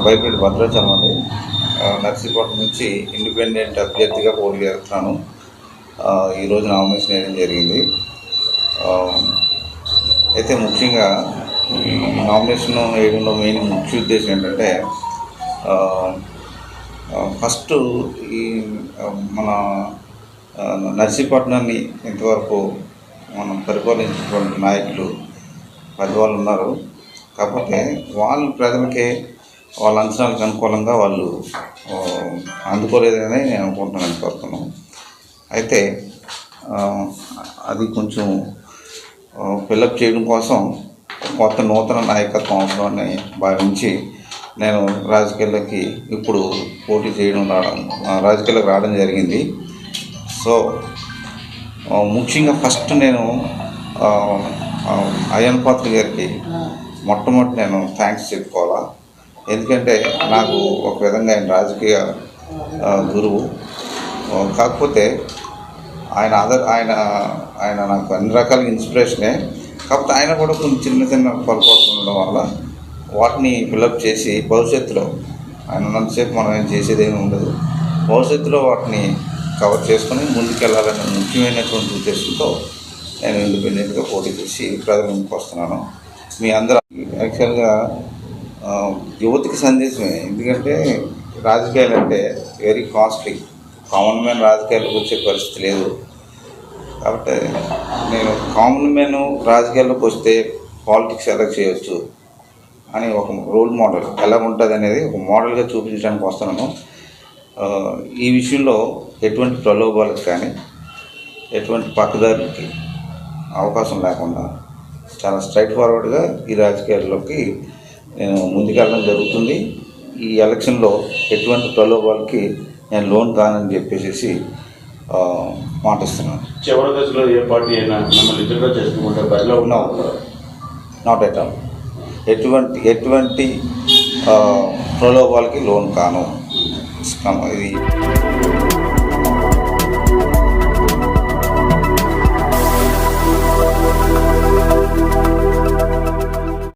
బైపేట భద్రాచలం అండి. నర్సీపట్నం నుంచి ఇండిపెండెంట్ అభ్యర్థిగా పోటీ చేస్తున్నాను. ఈరోజు నామినేషన్ వేయడం జరిగింది. అయితే ముఖ్యంగా ఈ నామినేషన్ వేయడంలో మెయిన్ ముఖ్య ఉద్దేశం ఏంటంటే, ఫస్ట్ ఈ మన నర్సీపట్నాన్ని ఇంతవరకు మనం పరిపాలించినటువంటి నాయకులు పెద్దవాళ్ళు ఉన్నారు. కాకపోతే వాళ్ళు ప్రజలకి వాళ్ళ అంచనాలకు అనుకూలంగా వాళ్ళు అందుకోలేదని నేను అనుకుంటున్నాను, కోరుతున్నాను. అయితే అది కొంచెం ఫిల్అప్ చేయడం కోసం కొత్త నూతన నాయకత్వం అవసరమని భావించి నేను రాజకీయాల్లోకి ఇప్పుడు పోటీ రాజకీయాల్లోకి రావడం జరిగింది. సో ముఖ్యంగా ఫస్ట్ నేను అయ్యన్ పాత్ర గారికి మొట్టమొదటి నేను థ్యాంక్స్ చెప్పుకోవాలా. ఎందుకంటే నాకు ఒక విధంగా ఆయన రాజకీయ గురువు. కాకపోతే ఆయన నాకు అన్ని రకాల ఇన్స్పిరేషనే. కాకపోతే ఆయన కూడా కొన్ని చిన్న పొరపాట్లు ఉండడం వల్ల వాటిని ఫిల్అప్ చేసి భవిష్యత్తులో ఆయన ఉన్నంతసేపు మనం ఏం చేసేదేమీ ఉండదు. భవిష్యత్తులో వాటిని కవర్ చేసుకొని ముందుకెళ్ళాలనే ముఖ్యమైనటువంటి ఉద్దేశంతో నేను ఇండిపెండెంట్గా పోటీ చేసి ప్రజల ముందుకు వస్తున్నాను. మీ అందరూ యాక్చువల్గా యువతికి సందేశమే. ఎందుకంటే రాజకీయాలు అంటే వెరీ కాస్ట్లీ. కామన్ మ్యాన్ రాజకీయాలకు వచ్చే పరిస్థితి లేదు. కాబట్టి నేను కామన్ మ్యాన్ రాజకీయాల్లోకి వస్తే పాలిటిక్స్ ఎలా చేయవచ్చు అని ఒక రోల్ మోడల్ ఎలా ఉంటుంది అనేది ఒక మోడల్గా చూపించడానికి వస్తున్నాను. ఈ విషయంలో ఎటువంటి ప్రలోభాలకు కానీ ఎటువంటి పక్కదారులకి అవకాశం లేకుండా చాలా స్ట్రైట్ ఫార్వర్డ్గా ఈ రాజకీయాల్లోకి నేను ముందుకెళ్ళడం జరుగుతుంది. ఈ ఎలక్షన్లో ఎటువంటి ప్రలోభాలకి నేను లోన్ కానని చెప్పేసి మాటిస్తున్నాను. చివరి దశలో ఏ పార్టీ అయినా మిమ్మల్ని ఎదురుగా చేసుకుంటే బరిలో ఉన్నావు? Not at all. ఎటువంటి ప్రలోభాలకి లోన్ కాను. ఇది